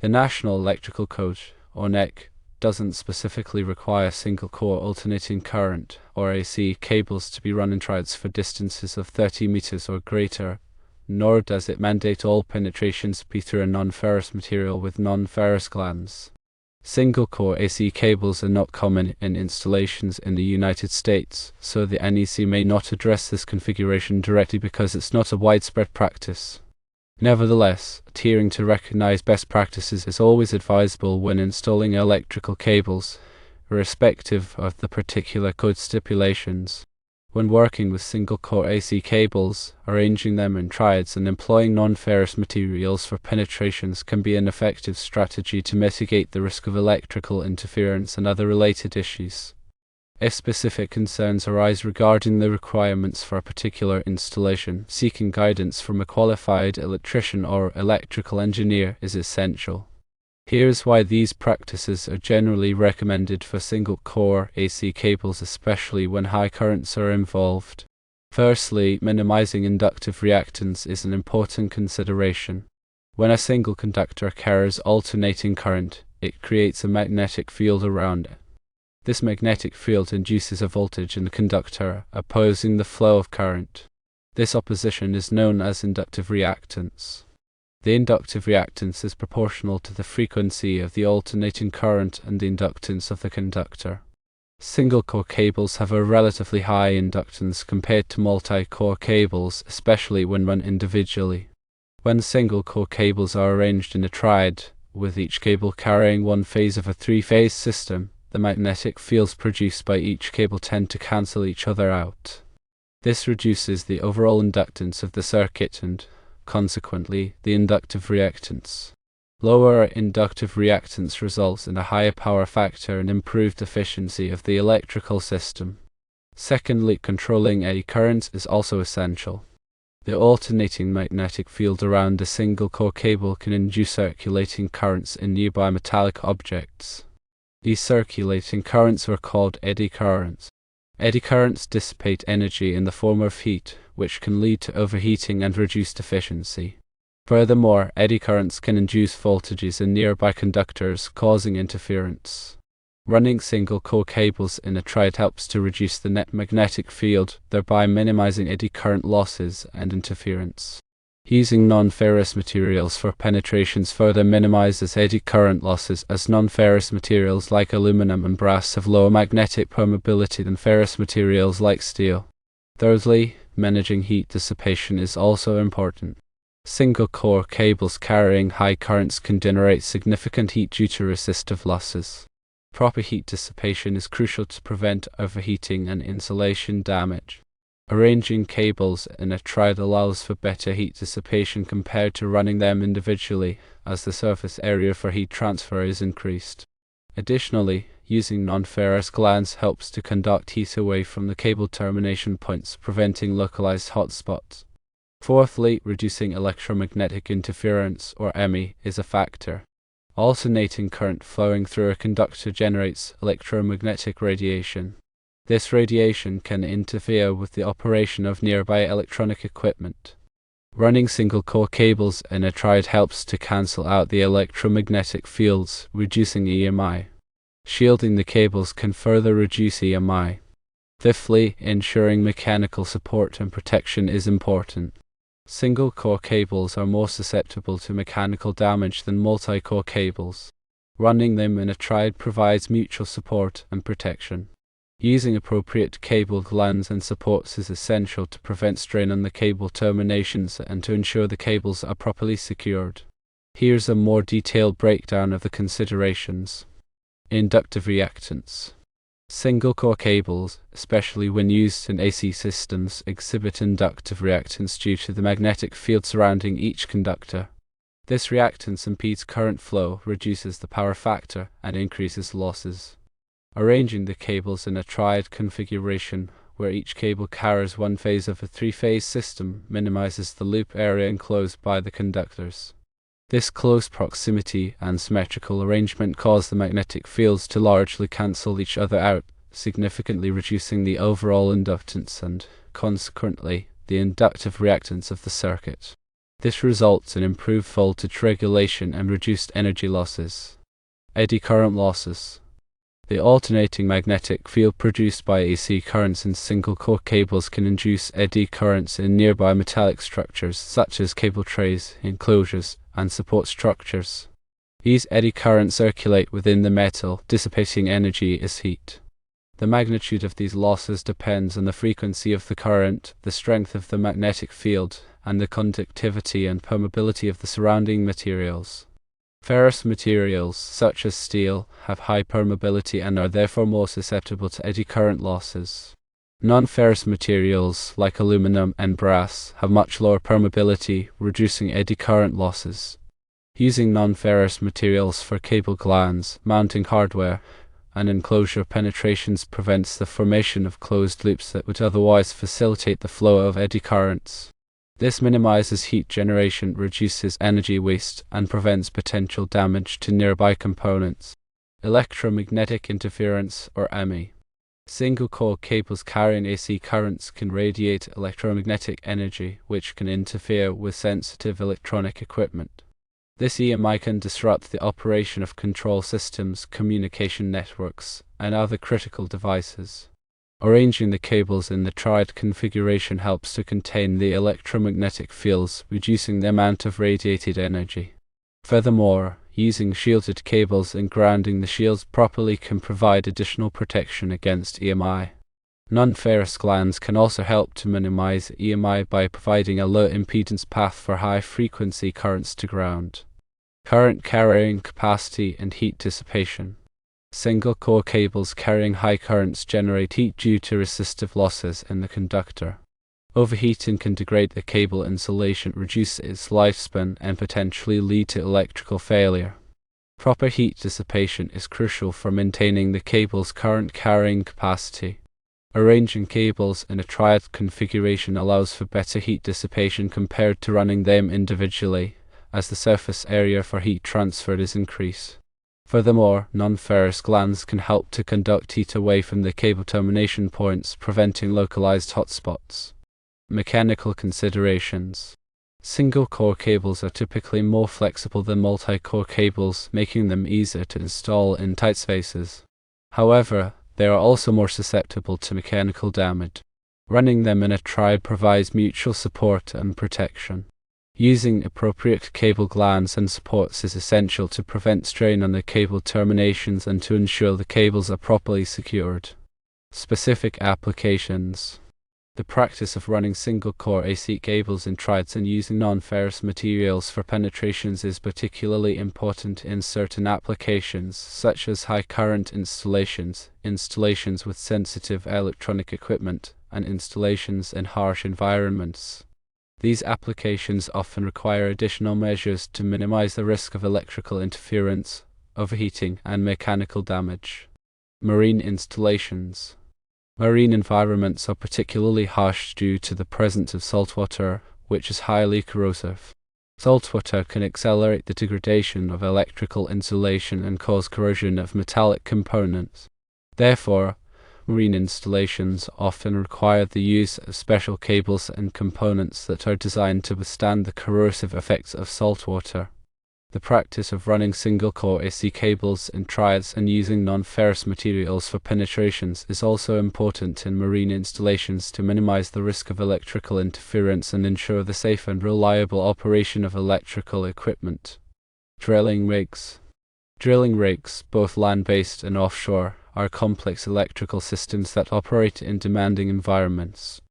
The National Electrical Code, or NEC, doesn't specifically require single-core alternating current, or AC, cables to be run in triads for distances of 30 meters or greater, nor does it mandate all penetrations be through a non-ferrous material with non-ferrous glands. Single-core AC cables are not common in installations in the United States, so the NEC may not address this configuration directly because it's not a widespread practice. Nevertheless, adhering to recognized best practices is always advisable when installing electrical cables, irrespective of the particular code stipulations. When working with single-core AC cables, arranging them in triads and employing non-ferrous materials for penetrations can be an effective strategy to mitigate the risk of electrical interference and other related issues. If specific concerns arise regarding the requirements for a particular installation, seeking guidance from a qualified electrician or electrical engineer is essential. Here's why these practices are generally recommended for single-core AC cables, especially when high currents are involved. Firstly, minimizing inductive reactance is an important consideration. When a single conductor carries alternating current, it creates a magnetic field around it. This magnetic field induces a voltage in the conductor, opposing the flow of current. This opposition is known as inductive reactance. The inductive reactance is proportional to the frequency of the alternating current and the inductance of the conductor. Single-core cables have a relatively high inductance compared to multi-core cables, especially when run individually. When single-core cables are arranged in a triad, with each cable carrying one phase of a three-phase system, the magnetic fields produced by each cable tend to cancel each other out. This reduces the overall inductance of the circuit and, consequently, the inductive reactance. Lower inductive reactance results in a higher power factor and improved efficiency of the electrical system. Secondly, controlling eddy currents is also essential. The alternating magnetic field around a single-core cable can induce circulating currents in nearby metallic objects. These circulating currents are called eddy currents. Eddy currents dissipate energy in the form of heat, which can lead to overheating and reduced efficiency. Furthermore, eddy currents can induce voltages in nearby conductors, causing interference. Running single-core cables in a triad helps to reduce the net magnetic field, thereby minimizing eddy current losses and interference. Using non-ferrous materials for penetrations further minimizes eddy current losses, as non-ferrous materials like aluminum and brass have lower magnetic permeability than ferrous materials like steel. Thirdly, managing heat dissipation is also important. Single-core cables carrying high currents can generate significant heat due to resistive losses. Proper heat dissipation is crucial to prevent overheating and insulation damage. Arranging cables in a triad allows for better heat dissipation compared to running them individually, as the surface area for heat transfer is increased. Additionally, using non-ferrous glands helps to conduct heat away from the cable termination points, preventing localized hotspots. Fourthly, reducing electromagnetic interference, or EMI, is a factor. Alternating current flowing through a conductor generates electromagnetic radiation. This radiation can interfere with the operation of nearby electronic equipment. Running single-core cables in a triad helps to cancel out the electromagnetic fields, reducing EMI. Shielding the cables can further reduce EMI. Fifthly, ensuring mechanical support and protection is important. Single-core cables are more susceptible to mechanical damage than multi-core cables. Running them in a triad provides mutual support and protection. Using appropriate cable glands and supports is essential to prevent strain on the cable terminations and to ensure the cables are properly secured. Here's a more detailed breakdown of the considerations. Inductive reactance. Single-core cables, especially when used in AC systems, exhibit inductive reactance due to the magnetic field surrounding each conductor. This reactance impedes current flow, reduces the power factor, and increases losses. Arranging the cables in a triad configuration, where each cable carries one phase of a three-phase system, minimizes the loop area enclosed by the conductors. This close proximity and symmetrical arrangement cause the magnetic fields to largely cancel each other out, significantly reducing the overall inductance and, consequently, the inductive reactance of the circuit. This results in improved voltage regulation and reduced energy losses. Eddy current losses. The alternating magnetic field produced by AC currents in single-core cables can induce eddy currents in nearby metallic structures such as cable trays, enclosures, and support structures. These eddy currents circulate within the metal, dissipating energy as heat. The magnitude of these losses depends on the frequency of the current, the strength of the magnetic field, and the conductivity and permeability of the surrounding materials. Ferrous materials, such as steel, have high permeability and are therefore more susceptible to eddy current losses. Non-ferrous materials, like aluminum and brass, have much lower permeability, reducing eddy current losses. Using non-ferrous materials for cable glands, mounting hardware, and enclosure penetrations prevents the formation of closed loops that would otherwise facilitate the flow of eddy currents. This minimizes heat generation, reduces energy waste, and prevents potential damage to nearby components. Electromagnetic interference, or EMI. Single-core cables carrying AC currents can radiate electromagnetic energy, which can interfere with sensitive electronic equipment. This EMI can disrupt the operation of control systems, communication networks, and other critical devices. Arranging the cables in the triad configuration helps to contain the electromagnetic fields, reducing the amount of radiated energy. Furthermore, using shielded cables and grounding the shields properly can provide additional protection against EMI. Non-ferrous glands can also help to minimize EMI by providing a low impedance path for high-frequency currents to ground. Current carrying capacity and heat dissipation. Single-core cables carrying high currents generate heat due to resistive losses in the conductor. Overheating can degrade the cable insulation, reduce its lifespan, and potentially lead to electrical failure. Proper heat dissipation is crucial for maintaining the cable's current carrying capacity. Arranging cables in a triad configuration allows for better heat dissipation compared to running them individually, as the surface area for heat transfer is increased. Furthermore, non-ferrous glands can help to conduct heat away from the cable termination points, preventing localized hotspots. Mechanical considerations. Single-core cables are typically more flexible than multi-core cables, making them easier to install in tight spaces. However, they are also more susceptible to mechanical damage. Running them in a triad provides mutual support and protection. Using appropriate cable glands and supports is essential to prevent strain on the cable terminations and to ensure the cables are properly secured. Specific applications. The practice of running single-core AC cables in triads and using non-ferrous materials for penetrations is particularly important in certain applications, such as high-current installations, installations with sensitive electronic equipment, and installations in harsh environments. These applications often require additional measures to minimize the risk of electrical interference, overheating, and mechanical damage. Marine installations. Marine environments are particularly harsh due to the presence of saltwater, which is highly corrosive. Saltwater can accelerate the degradation of electrical insulation and cause corrosion of metallic components. Therefore, marine installations often require the use of special cables and components that are designed to withstand the corrosive effects of saltwater. The practice of running single-core AC cables in triads and using non-ferrous materials for penetrations is also important in marine installations to minimize the risk of electrical interference and ensure the safe and reliable operation of electrical equipment. Drilling rigs. Drilling rigs, both land-based and offshore, are complex electrical systems that operate in demanding environments.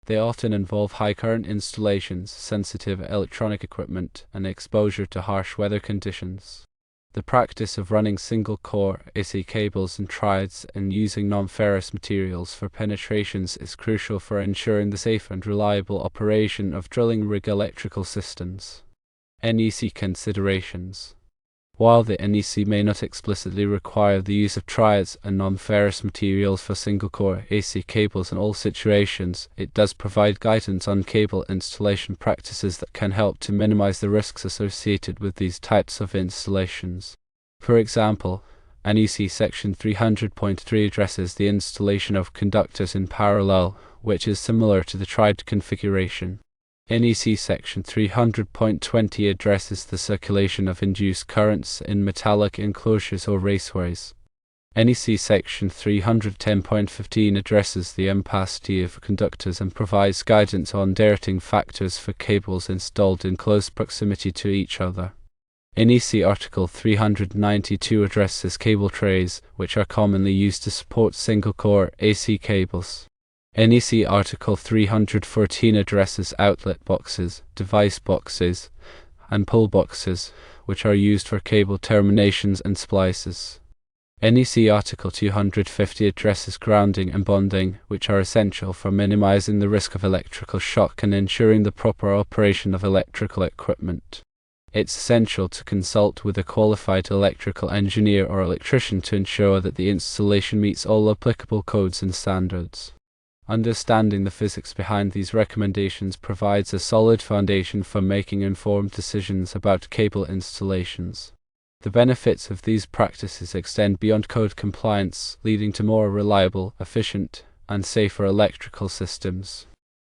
They often involve high-current installations, sensitive electronic equipment, and exposure to harsh weather conditions. The practice of running single-core AC cables in triads and using non-ferrous materials for penetrations is crucial for ensuring the safe and reliable operation of drilling rig electrical systems. NEC considerations. While the NEC may not explicitly require the use of triads and non-ferrous materials for single-core AC cables in all situations, it does provide guidance on cable installation practices that can help to minimize the risks associated with these types of installations. For example, NEC Section 300.3 addresses the installation of conductors in parallel, which is similar to the triad configuration. NEC Section 300.20 addresses the circulation of induced currents in metallic enclosures or raceways. NEC Section 310.15 addresses the ampacity of conductors and provides guidance on directing factors for cables installed in close proximity to each other. NEC Article 392 addresses cable trays, which are commonly used to support single-core AC cables. NEC Article 314 addresses outlet boxes, device boxes, and pull boxes, which are used for cable terminations and splices. NEC Article 250 addresses grounding and bonding, which are essential for minimizing the risk of electrical shock and ensuring the proper operation of electrical equipment. It's essential to consult with a qualified electrical engineer or electrician to ensure that the installation meets all applicable codes and standards. Understanding the physics behind these recommendations provides a solid foundation for making informed decisions about cable installations. The benefits of these practices extend beyond code compliance, leading to more reliable, efficient, and safer electrical systems.